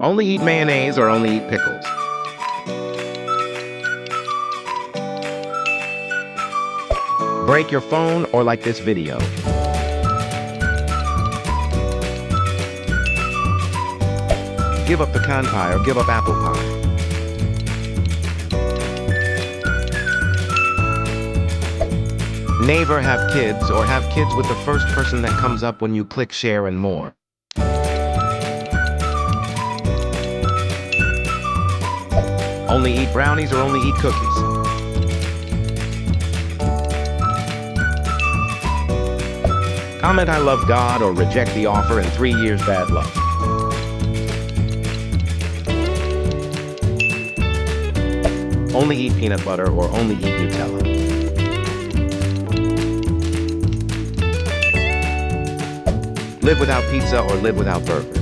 Only eat mayonnaise or only eat pickles. Break your phone or like this video. Give up pecan pie or give up apple pie. Never have kids or have kids with the first person that comes up when you click share and more. Only eat brownies or only eat cookies. Comment I love God or reject the offer and 3 years bad luck. Only eat peanut butter or only eat Nutella. Live without pizza or live without burgers.